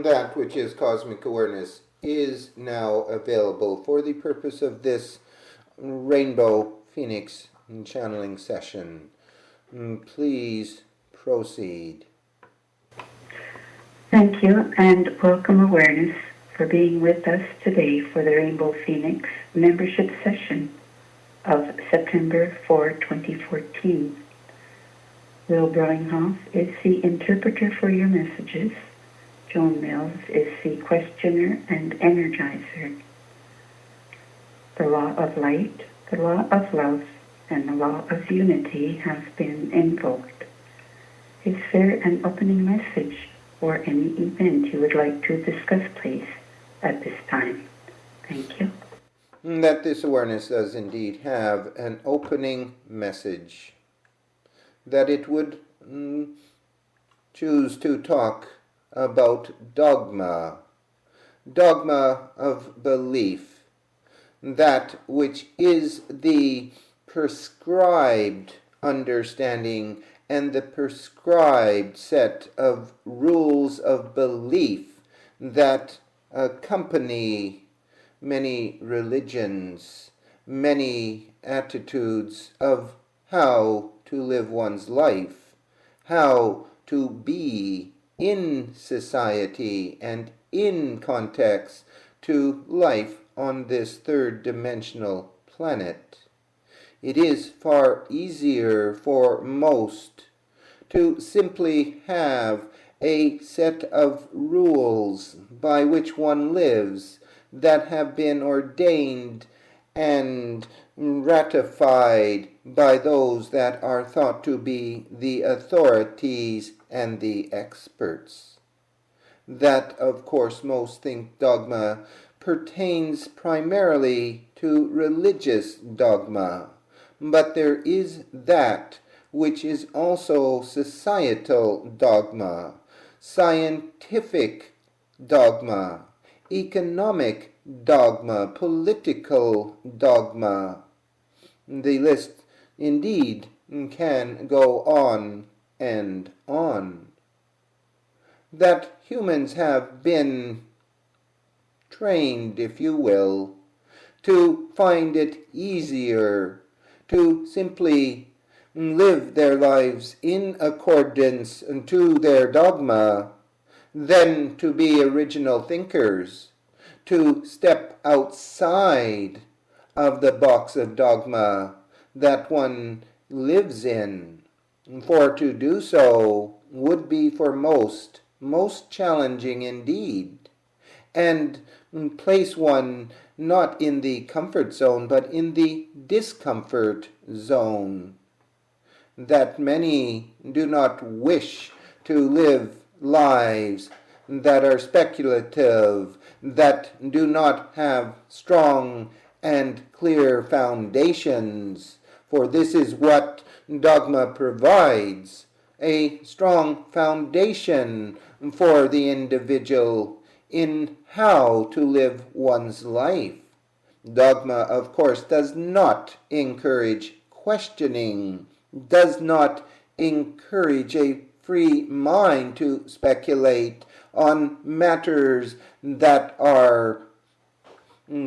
that which is cosmic awareness is now available for the purpose of this Rainbow Phoenix channeling session. Please proceed. Thank you, and welcome awareness for being with us today for the Rainbow Phoenix membership session of September 4, 2014. Will Brillinghoff is the interpreter for your messages. Joan Mills is the questioner and energizer. The law of light, the law of love, and the law of unity have been invoked. Is there an opening message or any event you would like to discuss, please, at this time? Thank you. That this awareness does indeed have an opening message. That it would choose to talk about dogma. Dogma of belief. That which is the prescribed understanding and the prescribed set of rules of belief that accompany many religions, many attitudes of how to live one's life, how to be in society and in context to life on this third-dimensional planet. It is far easier for most to simply have a set of rules by which one lives that have been ordained and ratified by those that are thought to be the authorities and the experts. That, of course, most think dogma pertains primarily to religious dogma, but there is that which is also societal dogma, scientific dogma, economic dogma, political dogma. The list indeed can go on and on. That humans have been trained, if you will, to find it easier to simply live their lives in accordance to their dogma than to be original thinkers, to step outside of the box of dogma that one lives in. For to do so would be for most challenging indeed, and place one not in the comfort zone, but in the discomfort zone. That many do not wish to live lives that are speculative, that do not have strong and clear foundations. For this is what dogma provides, a strong foundation for the individual in how to live one's life. Dogma, of course, does not encourage questioning, does not encourage a free mind to speculate on matters that are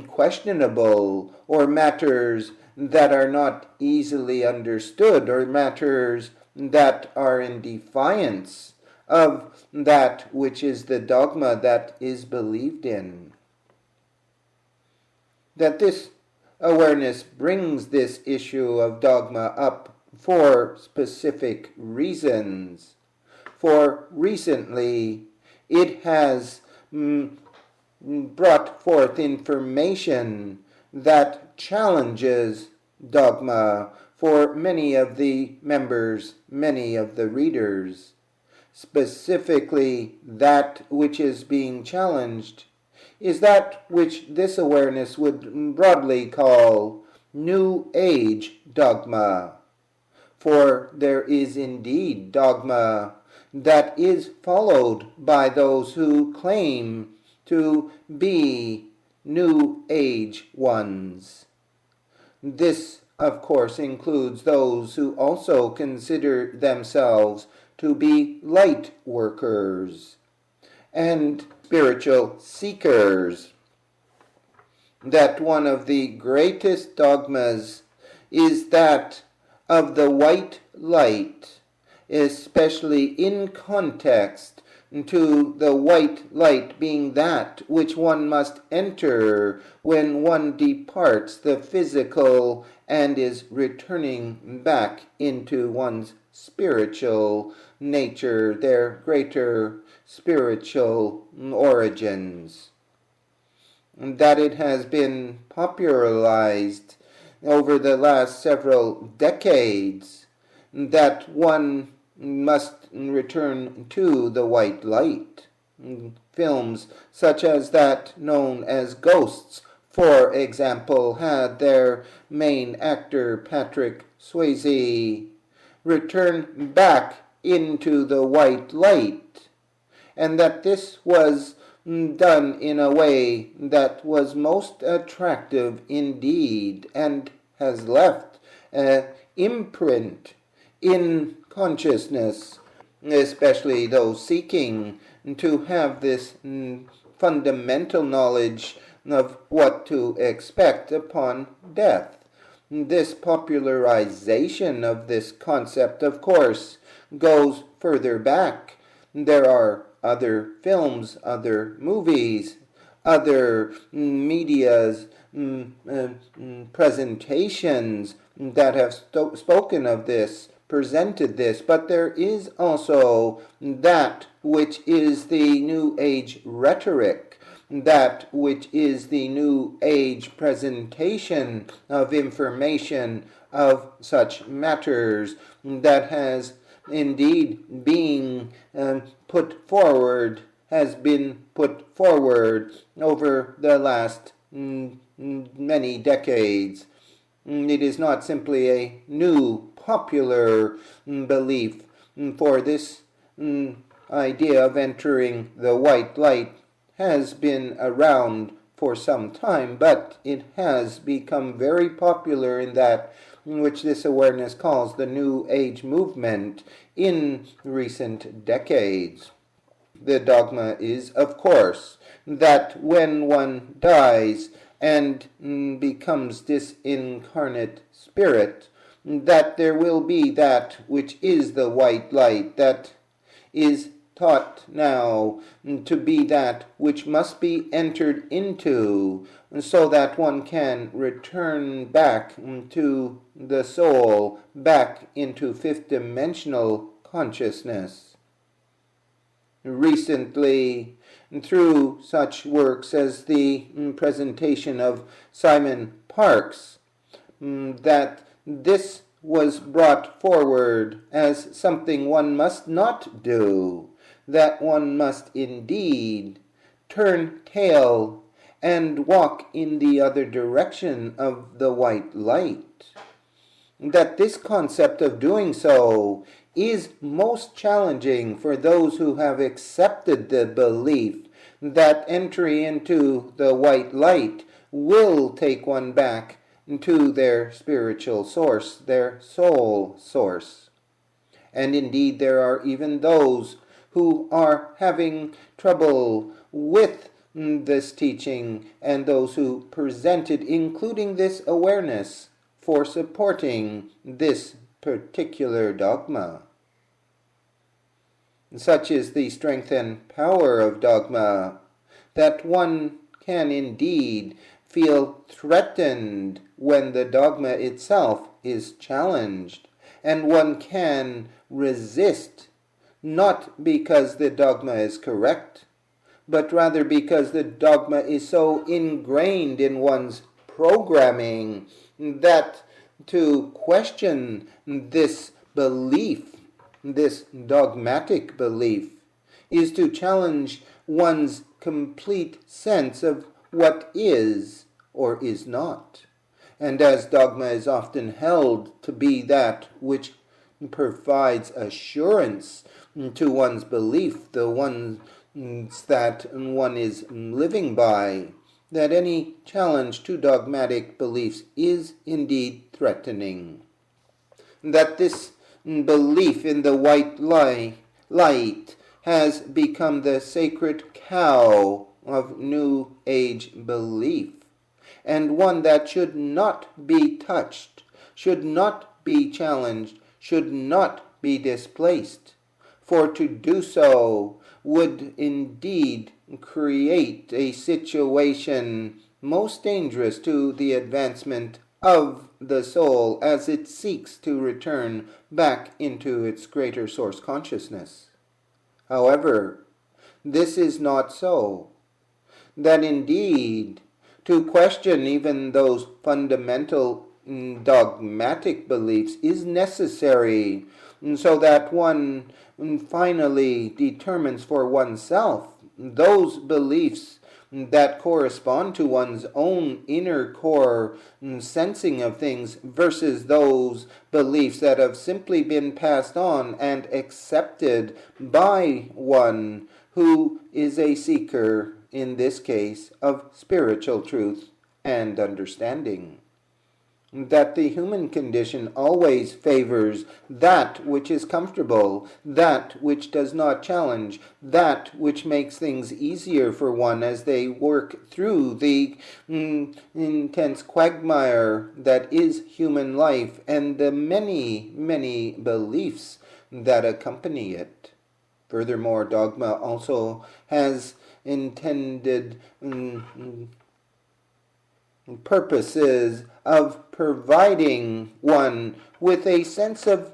questionable, or matters that are not easily understood, or matters that are in defiance of that which is the dogma that is believed in. That this awareness brings this issue of dogma up for specific reasons. For recently it has brought forth information that challenges dogma for many of the members, many of the readers. Specifically, that which is being challenged is that which this awareness would broadly call New Age dogma. For there is indeed dogma that is followed by those who claim to be New Age ones. This, of course, includes those who also consider themselves to be light workers. and spiritual seekers. That one of the greatest dogmas is that of the white light, especially in context to the white light being that which one must enter when one departs the physical and is returning back into one's spiritual nature, their greater spiritual origins. And that it has been popularized over the last several decades, that one must return to the white light. Films such as that known as Ghosts, for example, had their main actor Patrick Swayze return back into the white light, and that this was done in a way that was most attractive indeed, and has left an imprint in consciousness, especially those seeking to have this fundamental knowledge of what to expect upon death. This popularization of this concept, of course, goes further back. There are other films, other movies, other media's presentations that have spoken of this, presented this, but there is also that which is the New Age rhetoric, that which is the New Age presentation of information of such matters that has indeed been put forward, has been put forward over the last many decades. It is not simply a new popular belief, for this idea of entering the white light has been around for some time, but it has become very popular in that which this awareness calls the New Age movement in recent decades. The dogma is, of course, that when one dies and becomes this incarnate spirit, that there will be that which is the white light, that is taught now to be that which must be entered into, so that one can return back to the soul, back into fifth dimensional consciousness. Recently, through such works as the presentation of Simon Parkes, that this was brought forward as something one must not do, that one must indeed turn tail and walk in the other direction of the white light. That this concept of doing so is most challenging for those who have accepted the belief that entry into the white light will take one back to their spiritual source, their soul source. And indeed there are even those who are having trouble with this teaching, and those who presented, including this awareness, for supporting this particular dogma. Such is the strength and power of dogma, that one can indeed feel threatened when the dogma itself is challenged, and one can resist, not because the dogma is correct, but rather because the dogma is so ingrained in one's programming that to question this belief, this dogmatic belief, is to challenge one's complete sense of what is or is not. And as dogma is often held to be that which provides assurance to one's belief, the ones that one is living by, that any challenge to dogmatic beliefs is indeed threatening. That this belief in the white light has become the sacred cow of New Age belief, and one that should not be touched, should not be challenged, should not be displaced. For to do so would indeed create a situation most dangerous to the advancement of the soul as it seeks to return back into its greater source consciousness. However, this is not so. That indeed, to question even those fundamental dogmatic beliefs is necessary, so that one finally determines for oneself those beliefs that correspond to one's own inner core sensing of things versus those beliefs that have simply been passed on and accepted by one who is a seeker, in this case, of spiritual truth and understanding. That the human condition always favors that which is comfortable, that which does not challenge, that which makes things easier for one as they work through the intense quagmire that is human life and the many, many beliefs that accompany it. Furthermore, dogma also has intended purposes of providing one with a sense of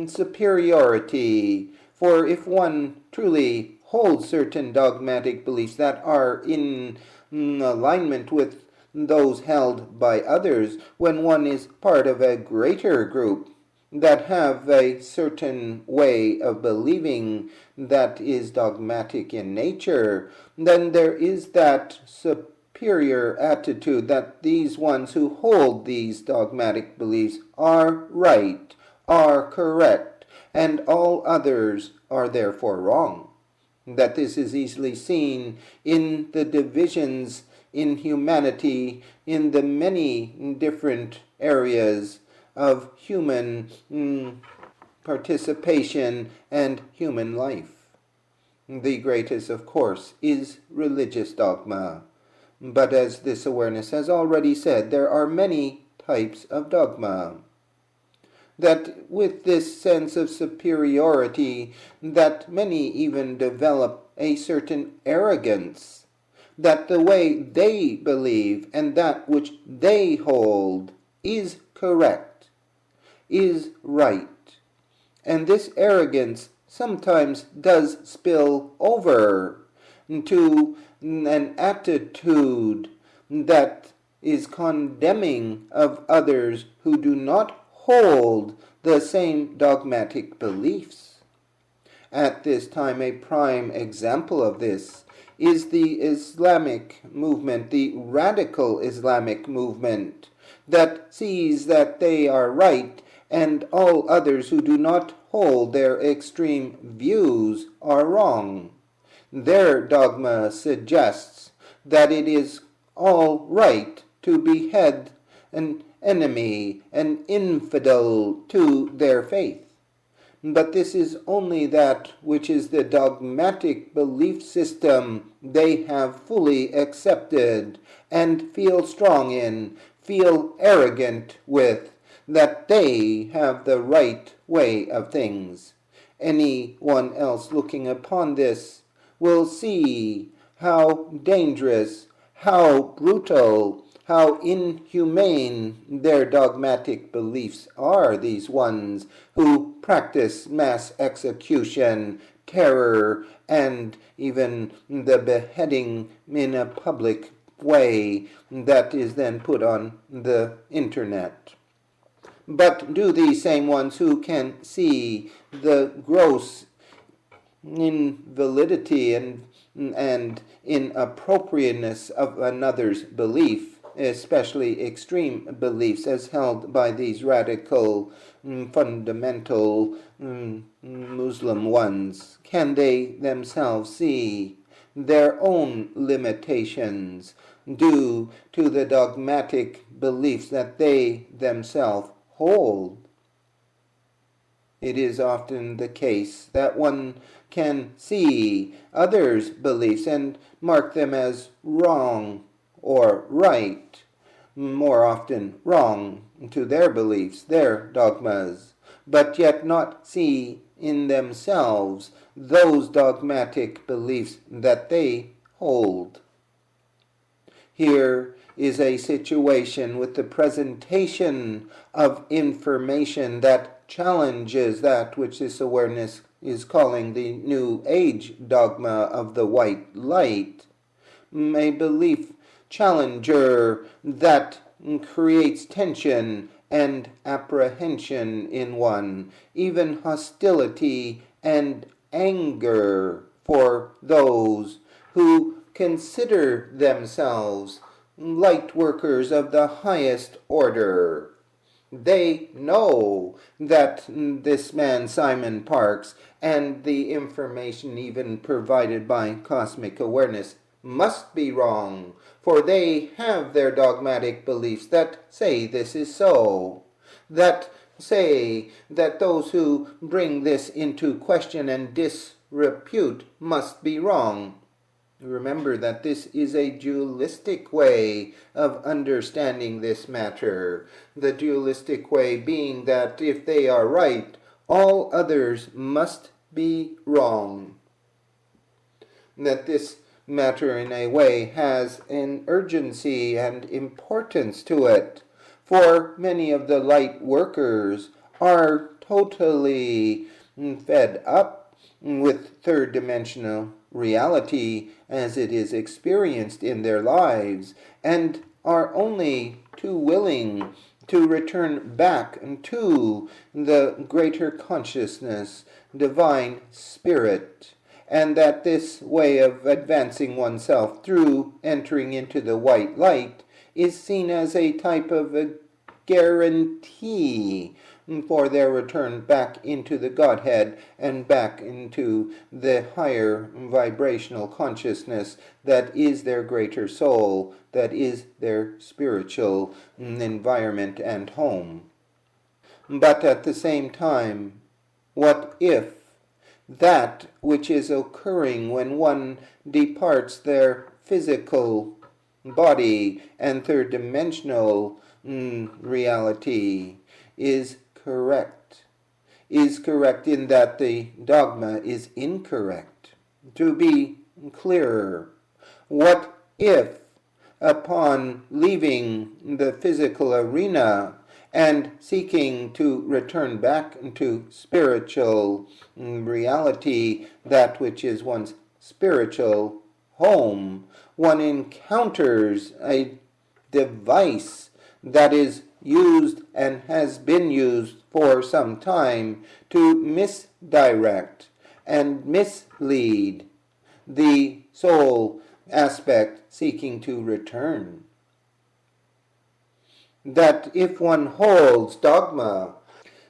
superiority. For if one truly holds certain dogmatic beliefs that are in alignment with those held by others, when one is part of a greater group that have a certain way of believing that is dogmatic in nature, then there is that superior attitude that these ones who hold these dogmatic beliefs are right, are correct, and all others are therefore wrong. That this is easily seen in the divisions in humanity, in the many different areas of human participation and human life. The greatest, of course, is religious dogma. But as this awareness has already said, there are many types of dogma. That with this sense of superiority, that many even develop a certain arrogance, that the way they believe and that which they hold is correct, is right. And this arrogance sometimes does spill over to an attitude that is condemning of others who do not hold the same dogmatic beliefs. At this time, a prime example of this is the Islamic movement, the radical Islamic movement, that sees that they are right and all others who do not hold their extreme views are wrong. Their dogma suggests that it is all right to behead an enemy, an infidel to their faith. But this is only that which is the dogmatic belief system they have fully accepted and feel strong in, feel arrogant with, that they have the right way of things. Anyone else looking upon this will see how dangerous, how brutal, how inhumane their dogmatic beliefs are, these ones who practice mass execution, terror, and even the beheading in a public way that is then put on the internet. But do these same ones who can see the gross invalidity and inappropriateness of another's belief, especially extreme beliefs as held by these radical fundamental Muslim ones, can they themselves see their own limitations due to the dogmatic beliefs that they themselves hold? It is often the case that one can see others' beliefs and mark them as wrong or right, more often wrong to their beliefs, their dogmas, but yet not see in themselves those dogmatic beliefs that they hold. Here is a situation with the presentation of information that challenges that which this awareness is calling the New Age dogma of the white light, a belief challenger that creates tension and apprehension in one, even hostility and anger for those who consider themselves light workers of the highest order. They know that this man, Simon Parks, and the information even provided by cosmic awareness must be wrong, for they have their dogmatic beliefs that say this is so, that say that those who bring this into question and disrepute must be wrong. Remember that this is a dualistic way of understanding this matter. The dualistic way being that if they are right, all others must be wrong. That this matter in a way has an urgency and importance to it, for many of the light workers are totally fed up with third-dimensional reality as it is experienced in their lives, and are only too willing to return back to the greater consciousness, divine spirit, and that this way of advancing oneself through entering into the white light is seen as a type of a guarantee for their return back into the Godhead and back into the higher vibrational consciousness that is their greater soul, that is their spiritual environment and home. But at the same time, what if that which is occurring when one departs their physical body and third-dimensional reality is correct in that the dogma is incorrect? To be clearer, what if upon leaving the physical arena and seeking to return back into spiritual reality, that which is one's spiritual home, one encounters a device that is used and has been used for some time to misdirect and mislead the soul aspect seeking to return? That if one holds dogma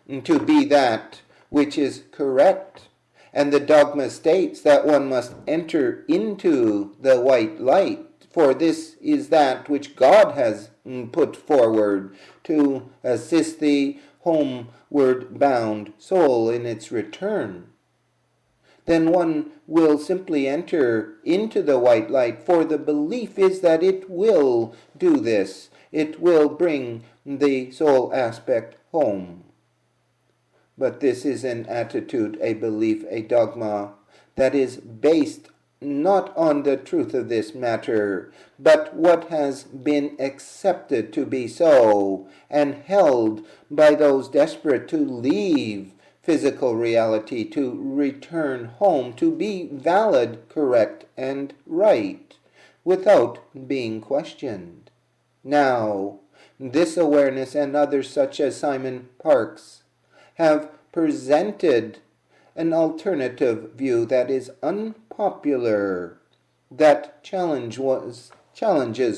to be that which is correct, and the dogma states that one must enter into the white light, for this is that which God has put forward to assist the homeward bound soul in its return, then one will simply enter into the white light, for the belief is that it will do this. It will bring the soul aspect home. But this is an attitude, a belief, a dogma that is based not on the truth of this matter, but what has been accepted to be so and held by those desperate to leave physical reality, to return home, to be valid, correct, and right, without being questioned. Now, this awareness and others such as Simon Parks have presented an alternative view that is unpopular, that challenges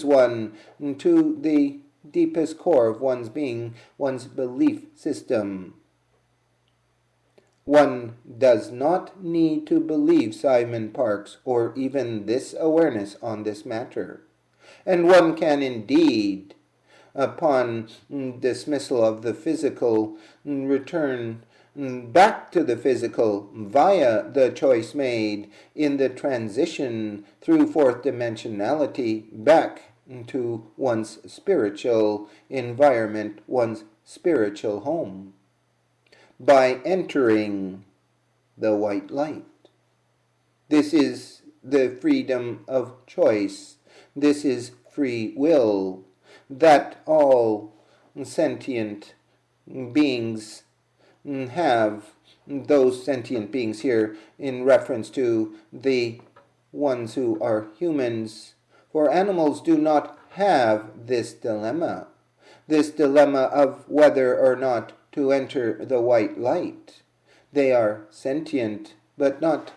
one to the deepest core of one's being, one's belief system. One does not need to believe Simon Parks or even this awareness on this matter. And one can indeed, upon dismissal of the physical, return back to the physical via the choice made in the transition through fourth dimensionality back to one's spiritual environment, one's spiritual home, by entering the white light. This is the freedom of choice. This is free will that all sentient beings have. Those sentient beings here in reference to the ones who are humans, for animals do not have this dilemma of whether or not to enter the white light. They are sentient, but not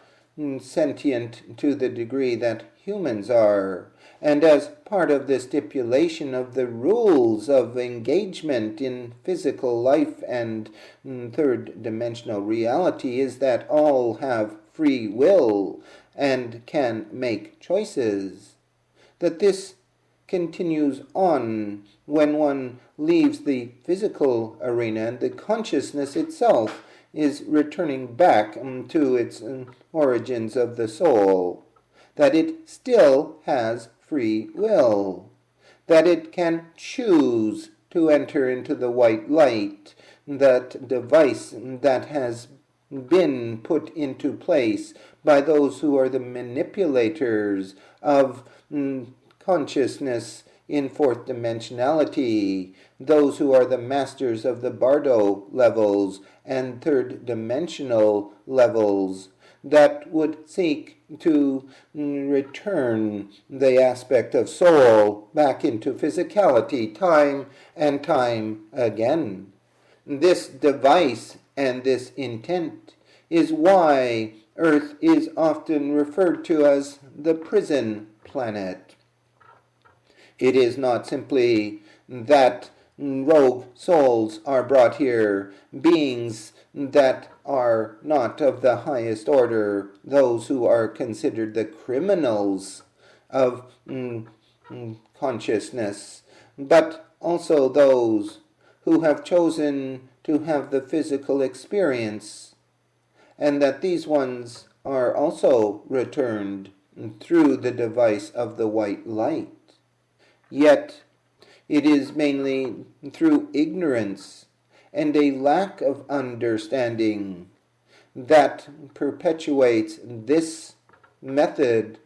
sentient to the degree that humans are. And as part of the stipulation of the rules of engagement in physical life and third dimensional reality is that all have free will and can make choices. That this continues on when one leaves the physical arena, and the consciousness itself is returning back to its origins of the soul, that it still has free will, that it can choose to enter into the white light, that device that has been put into place by those who are the manipulators of consciousness in fourth dimensionality, those who are the masters of the bardo levels and third dimensional levels, that would seek to return the aspect of soul back into physicality time and time again. This device and this intent is why Earth is often referred to as the prison planet. It is not simply that rogue souls are brought here, beings that are not of the highest order, those who are considered the criminals of consciousness, but also those who have chosen to have the physical experience, and that these ones are also returned through the device of the white light. Yet it is mainly through ignorance and a lack of understanding that perpetuates this method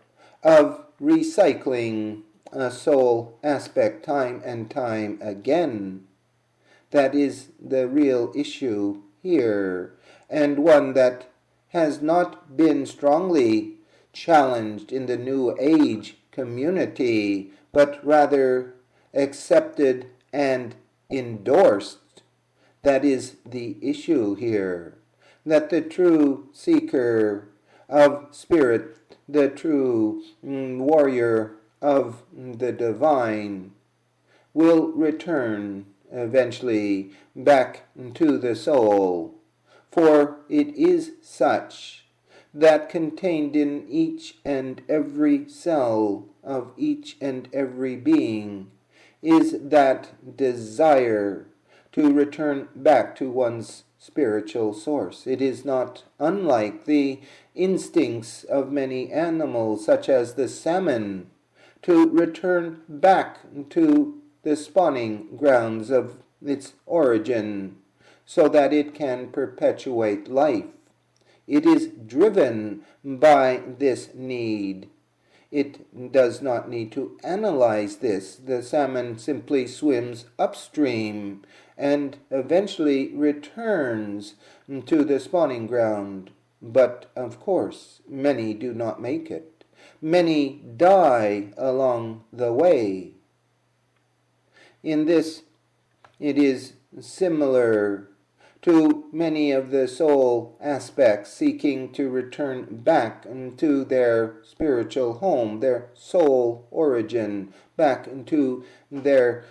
of recycling a soul aspect time and time again. That is the real issue here, and one that has not been strongly challenged in the New Age community, but rather accepted and endorsed. That is the issue here. That the true seeker of spirit, the true warrior of the divine, will return eventually back to the soul. For it is such that contained in each and every cell of each and every being is that desire to return back to one's spiritual source. It is not unlike the instincts of many animals, such as the salmon, to return back to the spawning grounds of its origin, so that it can perpetuate life. It is driven by this need. It does not need to analyze this. The salmon simply swims upstream and eventually returns to the spawning ground. But, of course, many do not make it. Many die along the way. In this, it is similar to many of the soul aspects seeking to return back into their spiritual home, their soul origin, back into their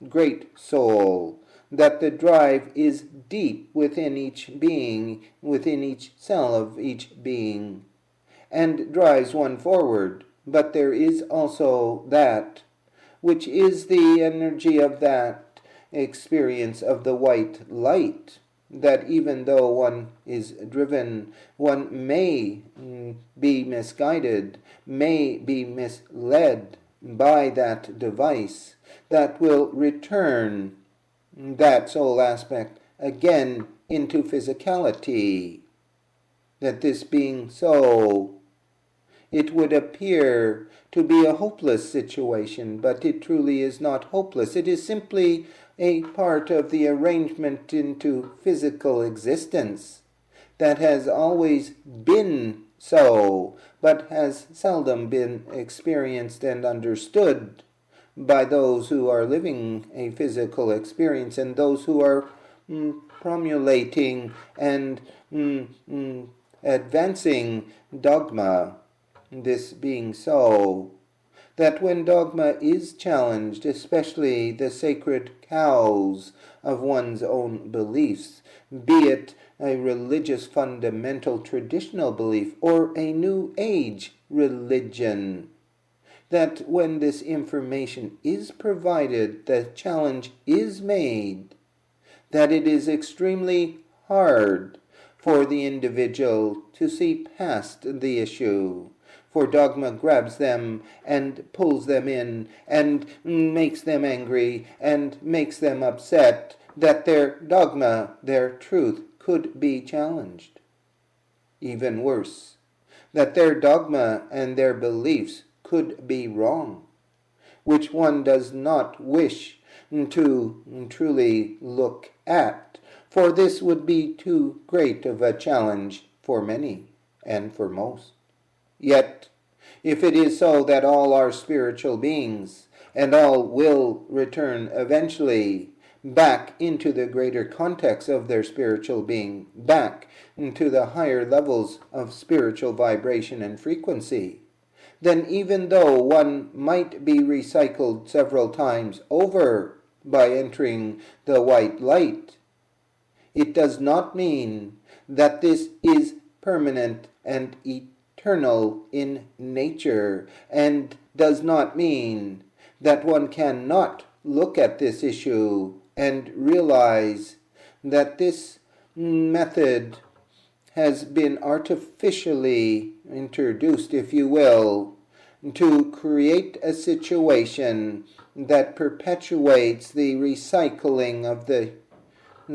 great soul. That the drive is deep within each being, within each cell of each being, and drives one forward. But there is also that which is the energy of that experience of the white light, that even though one is driven, one may be misguided, may be misled by that device that will return that soul aspect again into physicality. That this being so, it would appear to be a hopeless situation, but it truly is not hopeless. It is simply a part of the arrangement into physical existence that has always been so, but has seldom been experienced and understood by those who are living a physical experience and those who are promulgating and advancing dogma. This being so, that when dogma is challenged, especially the sacred cows of one's own beliefs, be it a religious fundamental traditional belief or a new age religion, that when this information is provided, the challenge is made, that it is extremely hard for the individual to see past the issue. For dogma grabs them and pulls them in and makes them angry and makes them upset that their dogma, their truth, could be challenged. Even worse, that their dogma and their beliefs could be wrong, which one does not wish to truly look at, for this would be too great of a challenge for many and for most. Yet, if it is so that all are spiritual beings, and all will return eventually back into the greater context of their spiritual being, back into the higher levels of spiritual vibration and frequency, then even though one might be recycled several times over by entering the white light, it does not mean that this is permanent and eternal in nature, and does not mean that one cannot look at this issue and realize that this method has been artificially introduced, if you will, to create a situation that perpetuates the recycling of the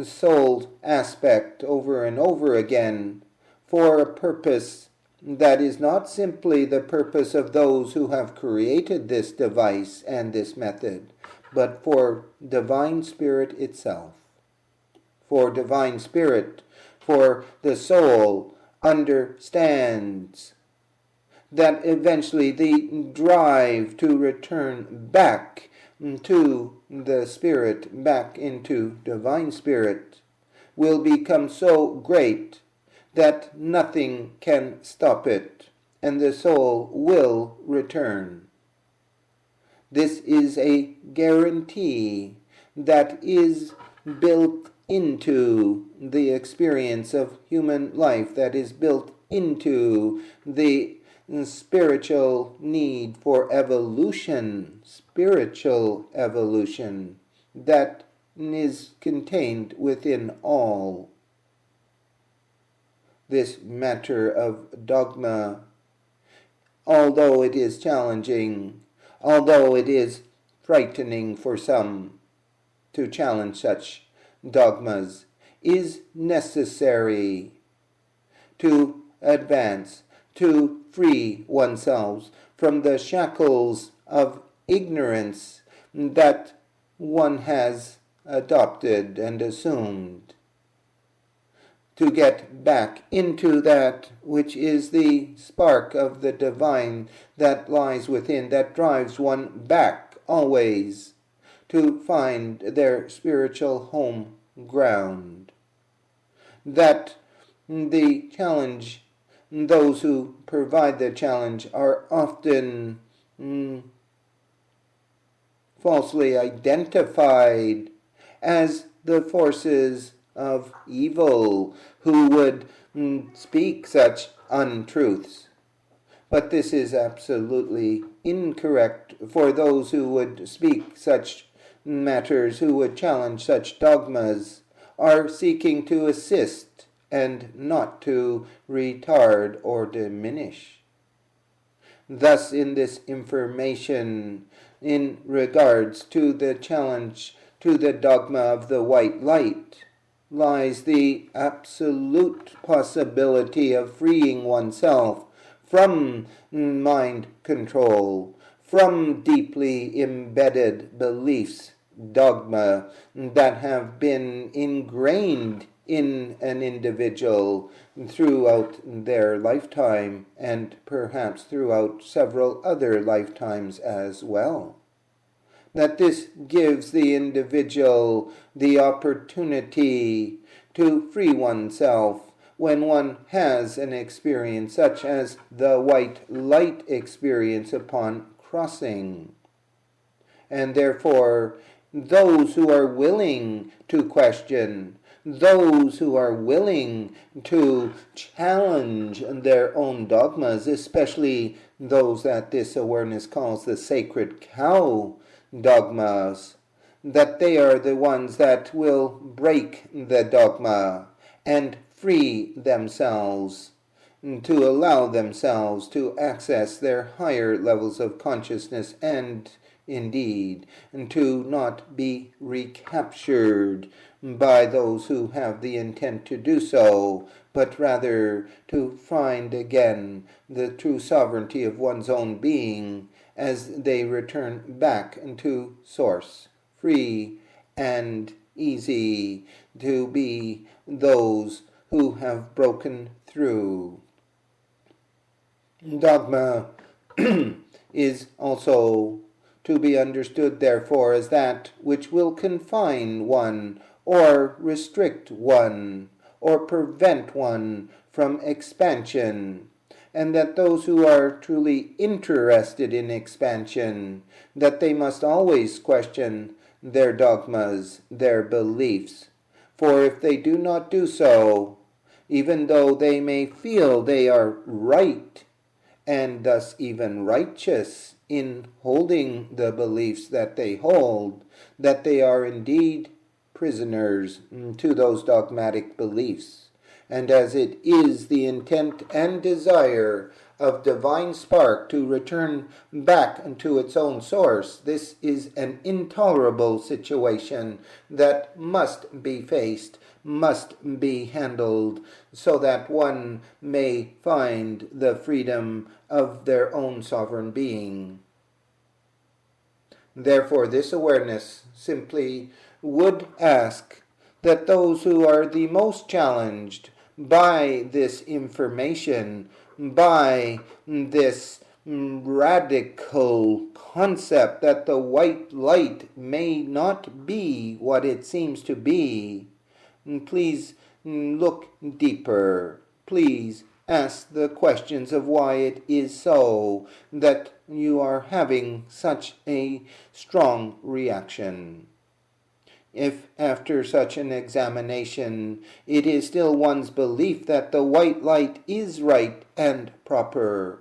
soul aspect over and over again for a purpose that is not simply the purpose of those who have created this device and this method, but for Divine Spirit itself. For Divine Spirit, for the soul understands that eventually the drive to return back to the Spirit, back into Divine Spirit, will become so great that nothing can stop it, and the soul will return. This is a guarantee that is built into the experience of human life, that is built into the spiritual need for evolution, spiritual evolution, that is contained within all. This matter of dogma, although it is challenging, although it is frightening for some to challenge such dogmas, is necessary to advance, to free oneself from the shackles of ignorance that one has adopted and assumed, to get back into that which is the spark of the divine that lies within, that drives one back always to find their spiritual home ground. That the challenge, those who provide the challenge are often falsely identified as the forces of evil who would speak such untruths. But this is absolutely incorrect, for those who would speak such matters, who would challenge such dogmas, are seeking to assist and not to retard or diminish. Thus, in this information in regards to the challenge to the dogma of the white light, lies the absolute possibility of freeing oneself from mind control, from deeply embedded beliefs, dogma, that have been ingrained in an individual throughout their lifetime and perhaps throughout several other lifetimes as well. That this gives the individual the opportunity to free oneself when one has an experience such as the white light experience upon crossing. And therefore, those who are willing to question, those who are willing to challenge their own dogmas, especially those that this awareness calls the sacred cow dogmas, that they are the ones that will break the dogma and free themselves, to allow themselves to access their higher levels of consciousness and indeed to not be recaptured by those who have the intent to do so, but rather to find again the true sovereignty of one's own being as they return back into source, free and easy to be those who have broken through. Dogma is also to be understood, therefore, as that which will confine one or restrict one or prevent one from expansion, and that those who are truly interested in expansion, that they must always question their dogmas, their beliefs. For if they do not do so, even though they may feel they are right, and thus even righteous in holding the beliefs that they hold, that they are indeed prisoners to those dogmatic beliefs. And as it is the intent and desire of divine spark to return back into its own source, this is an intolerable situation that must be faced, must be handled, so that one may find the freedom of their own sovereign being. Therefore, this awareness simply would ask that those who are the most challenged by this information, by this radical concept that the white light may not be what it seems to be, please look deeper. Please ask the questions of why it is so that you are having such a strong reaction. If after such an examination it is still one's belief that the white light is right and proper,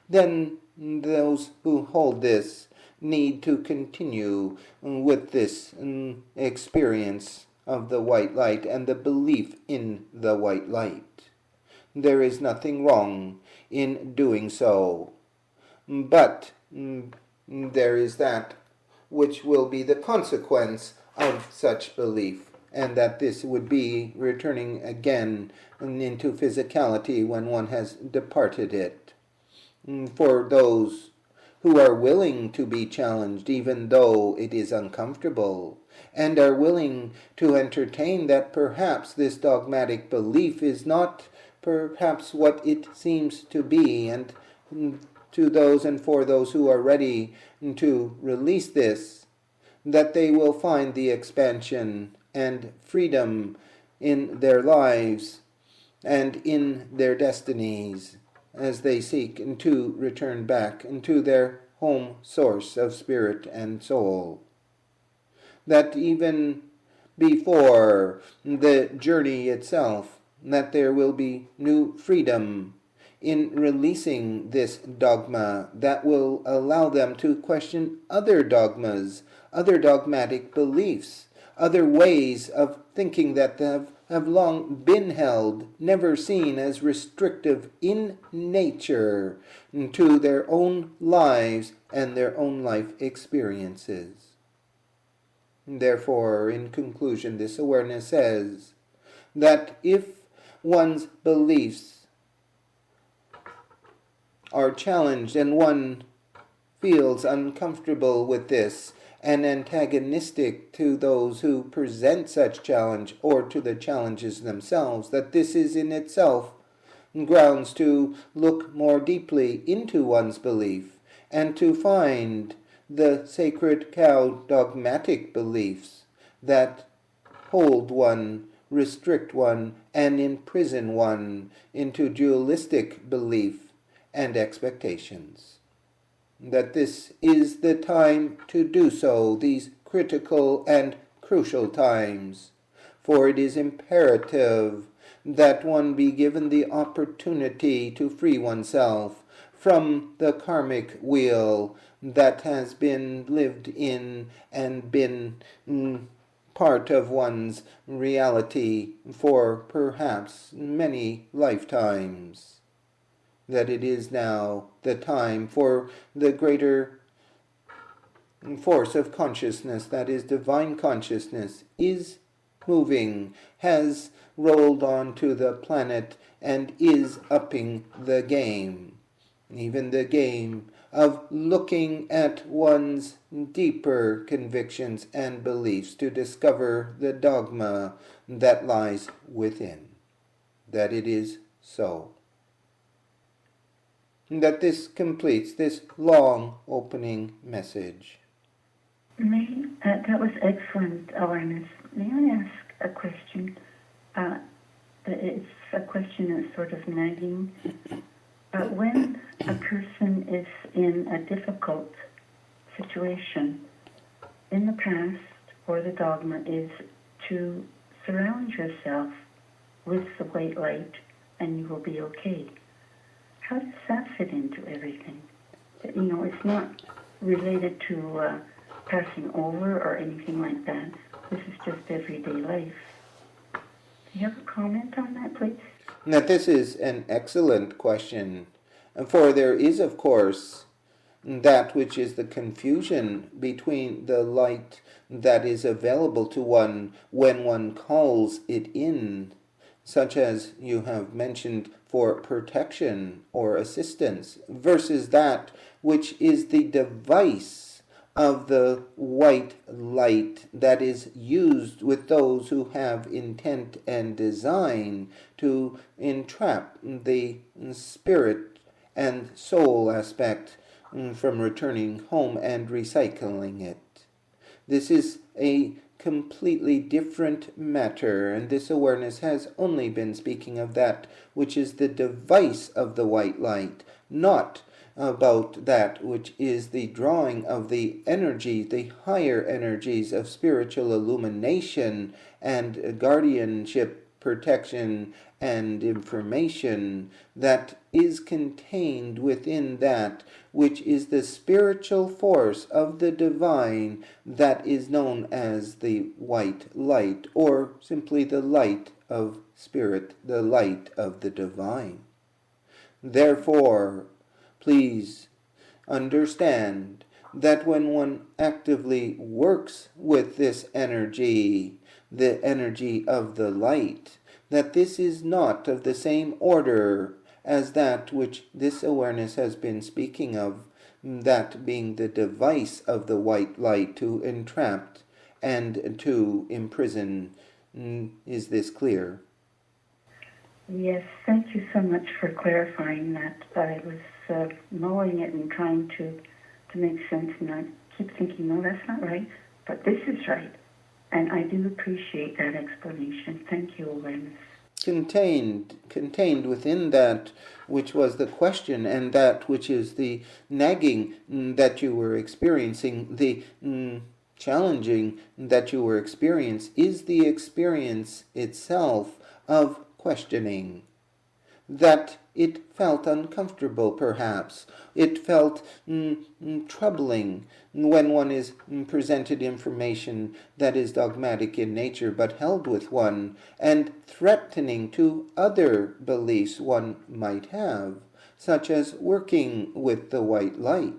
then those who hold this need to continue with this experience of the white light and the belief in the white light. There is nothing wrong in doing so, but there is that which will be the consequence of such belief, and that this would be returning again into physicality when one has departed it. For those who are willing to be challenged, even though it is uncomfortable, and are willing to entertain that perhaps this dogmatic belief is not perhaps what it seems to be, and to those and for those who are ready to release this, that they will find the expansion and freedom in their lives and in their destinies as they seek to return back into their home source of spirit and soul. That even before the journey itself, that there will be new freedom in releasing this dogma that will allow them to question other dogmas, other dogmatic beliefs, other ways of thinking that have long been held, never seen as restrictive in nature to their own lives and their own life experiences. Therefore, in conclusion, this awareness says that if one's beliefs are challenged and one feels uncomfortable with this and antagonistic to those who present such challenge or to the challenges themselves, that this is in itself grounds to look more deeply into one's belief and to find the sacred cow dogmatic beliefs that hold one, restrict one, and imprison one into dualistic belief and expectations. That this is the time to do so, these critical and crucial times, for it is imperative that one be given the opportunity to free oneself from the karmic wheel that has been lived in and been part of one's reality for perhaps many lifetimes. That it is now the time for the greater force of consciousness, that is divine consciousness, is moving, has rolled onto the planet, and is upping the game. Even the game of looking at one's deeper convictions and beliefs to discover the dogma that lies within. That it is so. That this completes this long opening message. That was excellent awareness. May I ask a question? It's a question that's sort of nagging. When a person is in a difficult situation, in the past, or the dogma is to surround yourself with the white light and you will be okay. How does that fit into everything? You know, it's not related to passing over or anything like that. This is just everyday life. Do you have a comment on that, please? Now, this is an excellent question, for there is, of course, that which is the confusion between the light that is available to one when one calls it in, such as you have mentioned for protection or assistance, versus that which is the device of the white light that is used with those who have intent and design to entrap the spirit and soul aspect from returning home and recycling it. This is a completely different matter, and this awareness has only been speaking of that which is the device of the white light, not about that which is the drawing of the energy, the higher energies of spiritual illumination and guardianship, protection, and information that is contained within that which is the spiritual force of the divine that is known as the white light, or simply the light of spirit, the light of the divine. Therefore, please understand that when one actively works with this energy, the energy of the light, that this is not of the same order as that which this awareness has been speaking of, that being the device of the white light to entrap and to imprison. Is this clear? Yes, thank you so much for clarifying that. I was mulling it and trying to make sense, and I keep thinking, no, that's not right, but this is right. And I do appreciate that explanation. Thank you, awareness. Contained within that which was the question and that which is the nagging that you were experiencing, the challenging that you were experiencing, is the experience itself of questioning. That it felt uncomfortable perhaps. It felt troubling when one is presented information that is dogmatic in nature but held with one, and threatening to other beliefs one might have, such as working with the white light.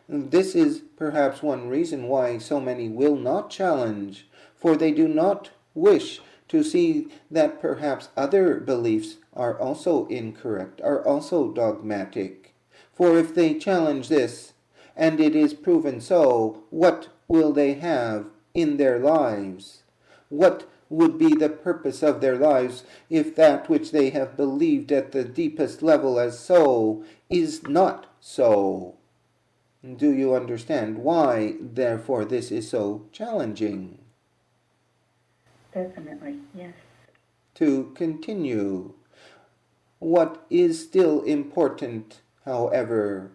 This is perhaps one reason why so many will not challenge, for they do not wish to see that perhaps other beliefs are also incorrect, are also dogmatic. For if they challenge this, and it is proven so, what will they have in their lives? What would be the purpose of their lives if that which they have believed at the deepest level as so is not so? Do you understand why, therefore, this is so challenging? Definitely, yes. To continue, what is still important, however,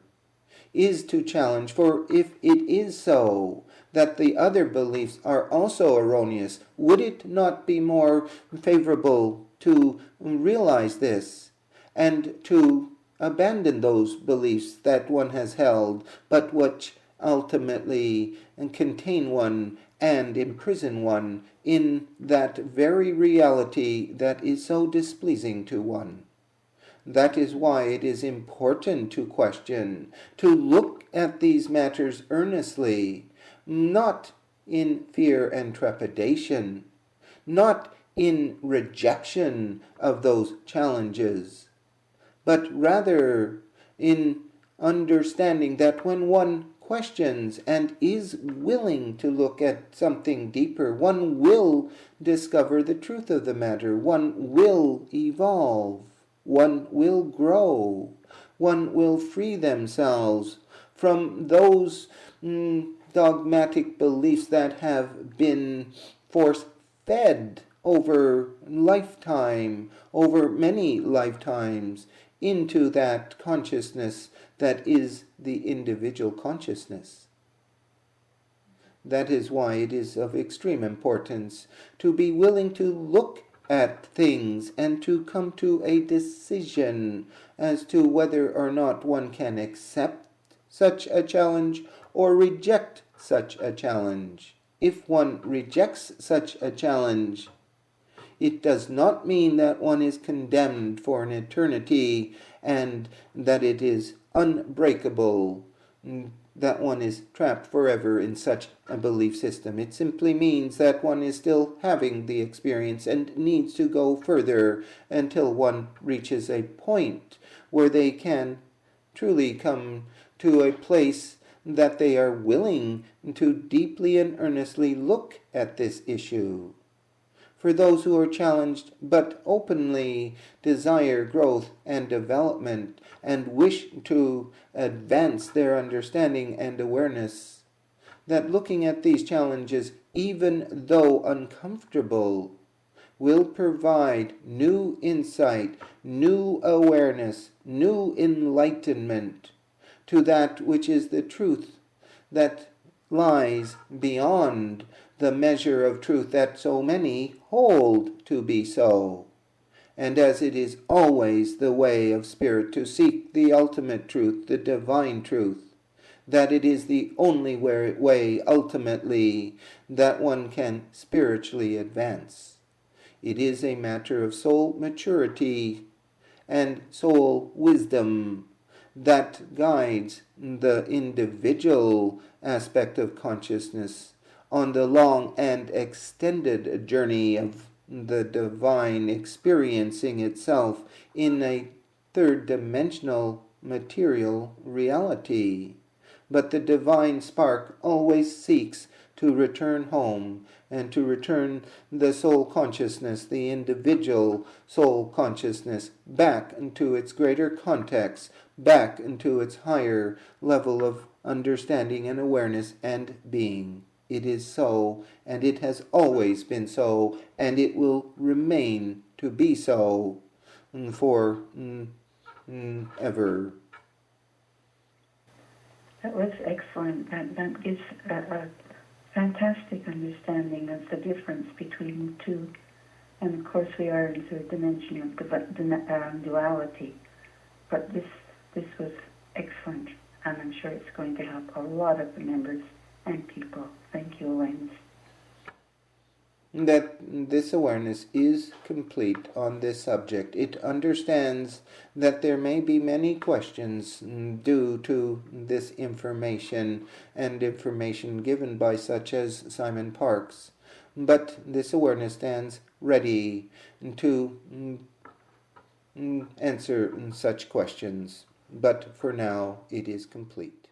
is to challenge, for if it is so that the other beliefs are also erroneous, would it not be more favorable to realize this and to abandon those beliefs that one has held, but which ultimately contain one and imprison one in that very reality that is so displeasing to one? That is why it is important to question, to look at these matters earnestly, not in fear and trepidation, not in rejection of those challenges, but rather in understanding that when one questions and is willing to look at something deeper, one will discover the truth of the matter, one will evolve, one will grow, one will free themselves from those dogmatic beliefs that have been force-fed over lifetime, over many lifetimes, into that consciousness that is the individual consciousness. That is why it is of extreme importance to be willing to look at things and to come to a decision as to whether or not one can accept such a challenge or reject such a challenge. If one rejects such a challenge, it does not mean that one is condemned for an eternity and that it is unbreakable, that one is trapped forever in such a belief system. It simply means that one is still having the experience and needs to go further until one reaches a point where they can truly come to a place that they are willing to deeply and earnestly look at this issue. For those who are challenged but openly desire growth and development and wish to advance their understanding and awareness, that looking at these challenges, even though uncomfortable, will provide new insight, new awareness, new enlightenment to that which is the truth that lies beyond the measure of truth that so many hold to be so. And as it is always the way of spirit to seek the ultimate truth, the divine truth, that it is the only way ultimately that one can spiritually advance. It is a matter of soul maturity and soul wisdom that guides the individual aspect of consciousness on the long and extended journey of the divine experiencing itself in a third-dimensional material reality. But the divine spark always seeks to return home and to return the soul consciousness, the individual soul consciousness, back into its greater context, back into its higher level of understanding and awareness and being. It is so, and it has always been so, and it will remain to be so for ever. That was excellent. That gives a fantastic understanding of the difference between the two And of course, we are into a dimension of duality. But this was excellent, and I'm sure it's going to help a lot of the members and people. Thank you, Elaine. That this awareness is complete on this subject. It understands that there may be many questions due to this information and information given by such as Simon Parkes, but this awareness stands ready to answer such questions. But for now, it is complete.